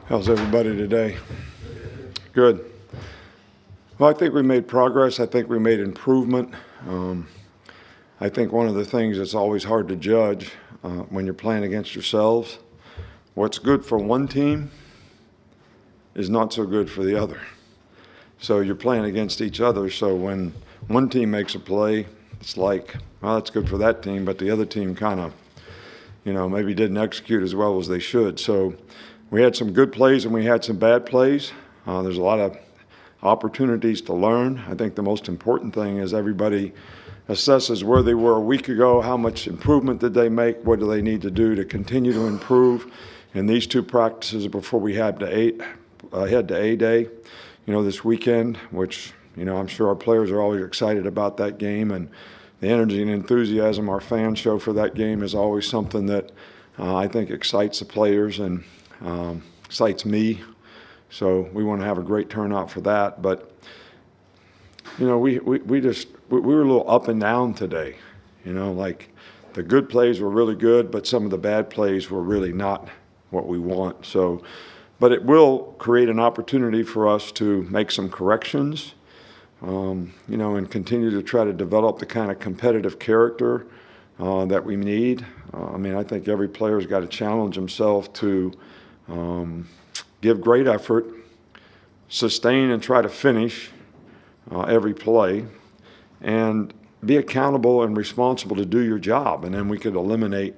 How's everybody today? Good. Well, I think we made progress. I think we made improvement. I think one of the things that's always hard to judge when you're playing against yourselves, what's good for one team is not so good for the other. So you're playing against each other. So when one team makes a play, it's like, well, that's good for that team, but the other team kind of, maybe didn't execute as well as they should. So we had some good plays and we had some bad plays. There's a lot of opportunities to learn. I think the most important thing is everybody assesses where they were a week ago, how much improvement did they make, what do they need to do to continue to improve. In these two practices before we head to A-Day, this weekend, which, I'm sure our players are always excited about that game, and the energy and enthusiasm our fans show for that game is always something that I think excites the players and excites me. So we want to have a great turnout for that. But, we were a little up and down today. Like the good plays were really good, but some of the bad plays were really not what we want. So, but it will create an opportunity for us to make some corrections, and continue to try to develop the kind of competitive character that we need. I think every player's got to challenge himself to give great effort, sustain and try to finish every play, and be accountable and responsible to do your job. And then we could eliminate,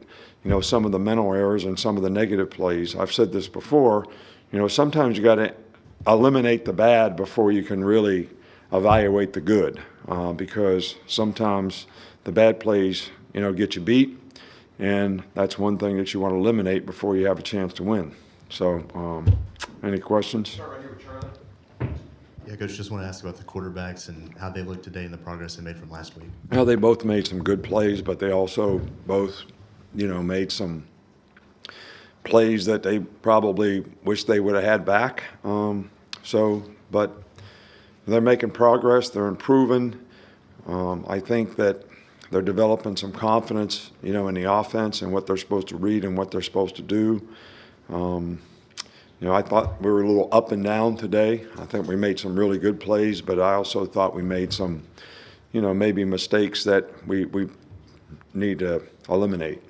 some of the mental errors and some of the negative plays. I've said this before, sometimes you got to eliminate the bad before you can really evaluate the good, because sometimes the bad plays, get you beat, and that's one thing that you want to eliminate before you have a chance to win. So, any questions? Start right here with Charlie. Yeah, Coach, just want to ask about the quarterbacks and how they look today and the progress they made from last week. Well, they both made some good plays, but they also both, made some plays that they probably wish they would have had back. But they're making progress. They're improving. I think that they're developing some confidence, in the offense and what they're supposed to read and what they're supposed to do. I thought we were a little up and down today. I think we made some really good plays, but I also thought we made some, maybe mistakes that we need to eliminate.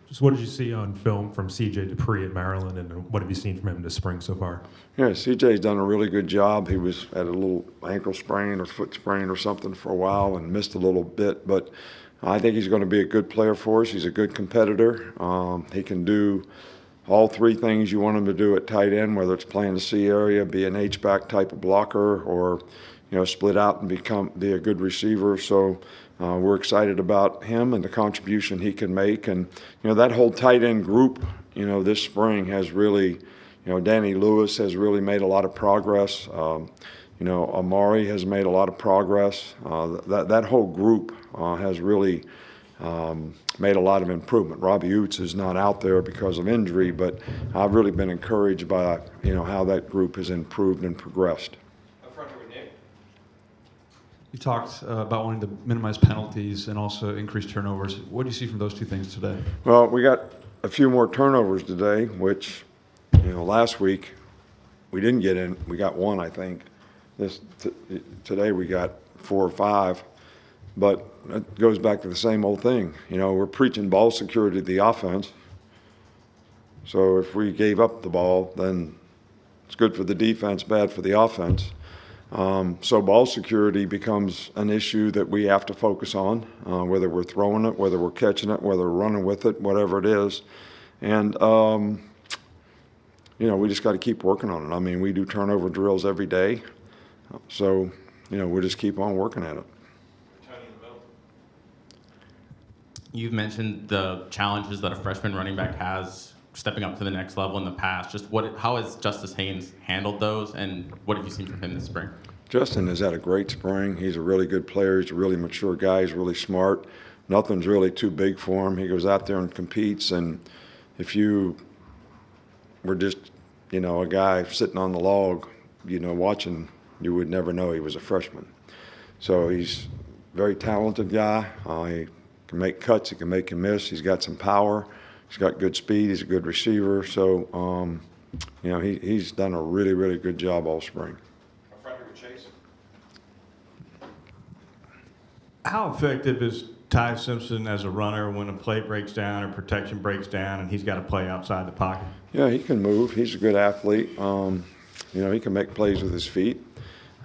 Just what did you see on film from CJ Dupree at Maryland, and what have you seen from him this spring so far? Yeah, CJ's done a really good job. He was at a little ankle sprain or foot sprain or something for a while and missed a little bit, but I think he's going to be a good player for us. He's a good competitor. He can do all three things you want him to do at tight end, whether it's playing the C area, be an H-back type of blocker, or split out and be a good receiver. So we're excited about him and the contribution he can make. And that whole tight end group, this spring has really, Danny Lewis has really made a lot of progress. Amari has made a lot of progress. That whole group has really made a lot of improvement. Robbie Oots is not out there because of injury, but I've really been encouraged by how that group has improved and progressed. You talked about wanting to minimize penalties and also increase turnovers. What do you see from those two things today? Well, we got a few more turnovers today, which, last week we didn't get in. We got one, I think. Today we got 4 or 5. But it goes back to the same old thing. We're preaching ball security to the offense. So if we gave up the ball, then it's good for the defense, bad for the offense. So ball security becomes an issue that we have to focus on, whether we're throwing it, whether we're catching it, whether we're running with it, whatever it is. And, we just got to keep working on it. We do turnover drills every day. So, we'll just keep on working at it. You've mentioned the challenges that a freshman running back has stepping up to the next level in the past. How has Justice Haynes handled those, and what have you seen from him this spring? Justin has had a great spring. He's a really good player. He's a really mature guy. He's really smart. Nothing's really too big for him. He goes out there and competes, and if you were just, a guy sitting on the log, watching, you would never know he was a freshman. So he's a very talented guy. He can make cuts. He can make a miss. He's got some power. He's got good speed. He's a good receiver. So, you know, he's done a really, really good job all spring. How effective is Ty Simpson as a runner when a play breaks down or protection breaks down and he's got to play outside the pocket? Yeah, he can move. He's a good athlete. You know, he can make plays with his feet.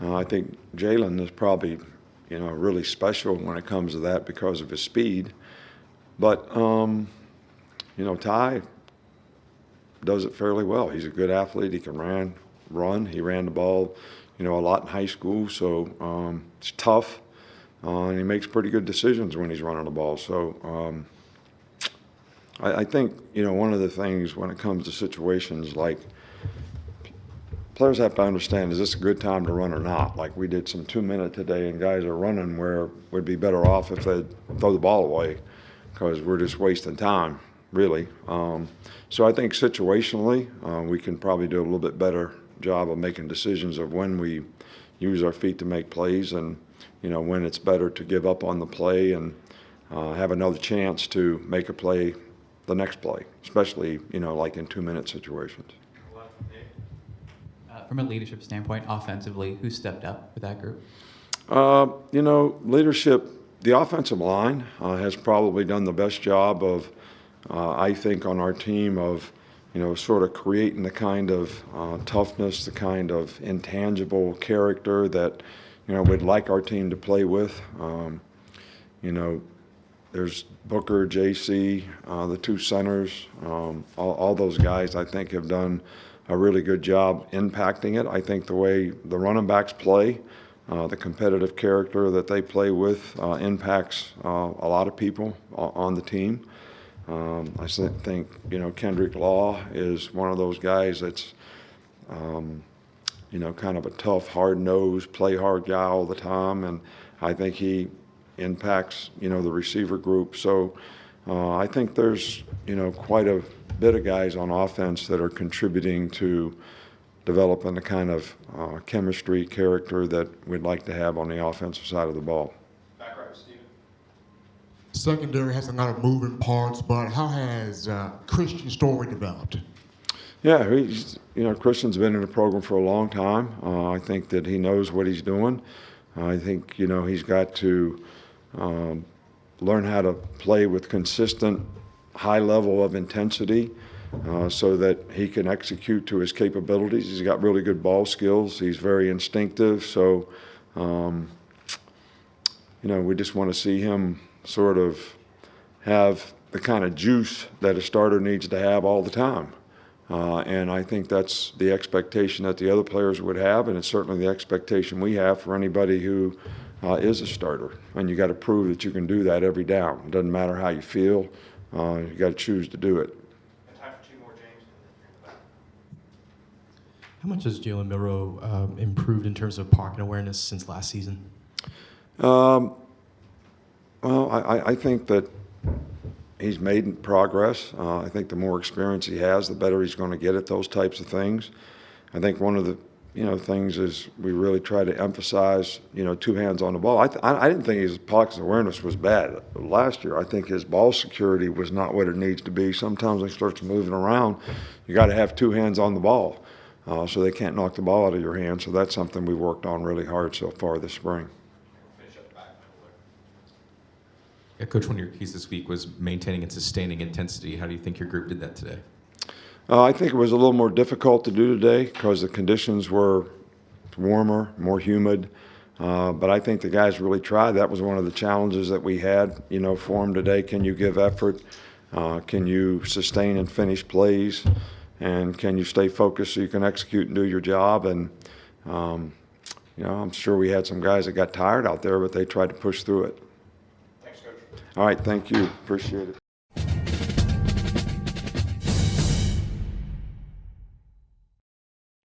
I think Jalen is probably, you know, really special when it comes to that because of his speed. But, you know, Ty does it fairly well. He's a good athlete. He can run. He ran the ball, you know, a lot in high school. So it's tough. And he makes pretty good decisions when he's running the ball. So I think, you know, one of the things when it comes to situations like players have to understand, is this a good time to run or not? Like we did some 2-minute today, and guys are running where we'd be better off if they'd throw the ball away because we're just wasting time, really. So I think situationally, we can probably do a little bit better job of making decisions of when we use our feet to make plays and, you know, when it's better to give up on the play and have another chance to make a play the next play, especially, you know, like in 2-minute situations. From a leadership standpoint, offensively, who stepped up with that group? You know, leadership, the offensive line has probably done the best job of, I think, on our team of, you know, sort of creating the kind of toughness, the kind of intangible character that, you know, we'd like our team to play with. You know, there's Booker, JC, the two centers, all those guys I think have done a really good job impacting it. I think the way the running backs play, the competitive character that they play with impacts a lot of people on the team. I think, you know, Kendrick Law is one of those guys that's, you know, kind of a tough, hard-nosed, play-hard guy all the time, and I think he impacts, you know, the receiver group. So I think there's, you know, quite a bit of guys on offense that are contributing to developing the kind of chemistry, character that we'd like to have on the offensive side of the ball. Back right, Steven. Secondary has a lot of moving parts, but how has Christian's story developed? Yeah, he's, you know, Christian's been in the program for a long time. I think that he knows what he's doing. I think, you know, he's got to learn how to play with consistent high level of intensity so that he can execute to his capabilities. He's got really good ball skills. He's very instinctive. So, you know, we just want to see him sort of have the kind of juice that a starter needs to have all the time. And I think that's the expectation that the other players would have, and it's certainly the expectation we have for anybody who is a starter. And you got to prove that you can do that every down. It doesn't matter how you feel. You got to choose to do it. Time for 2 more, James. How much has Jalen Milroe improved in terms of pocket awareness since last season? Well, I think that he's made progress. I think the more experience he has, the better he's going to get at those types of things. I think one of the, you know, things is we really try to emphasize, you know, 2 hands on the ball. I didn't think his pocket awareness was bad last year. I think his ball security was not what it needs to be. Sometimes when he starts moving around, you got to have 2 hands on the ball so they can't knock the ball out of your hand. So that's something we worked on really hard so far this spring. Yeah, Coach, one of your keys this week was maintaining and sustaining intensity. How do you think your group did that today? I think it was a little more difficult to do today because the conditions were warmer, more humid. But I think the guys really tried. That was one of the challenges that we had, you know, for them today. Can you give effort? Can you sustain and finish plays? And can you stay focused so you can execute and do your job? And, you know, I'm sure we had some guys that got tired out there, but they tried to push through it. Thanks, Coach. All right, thank you. Appreciate it.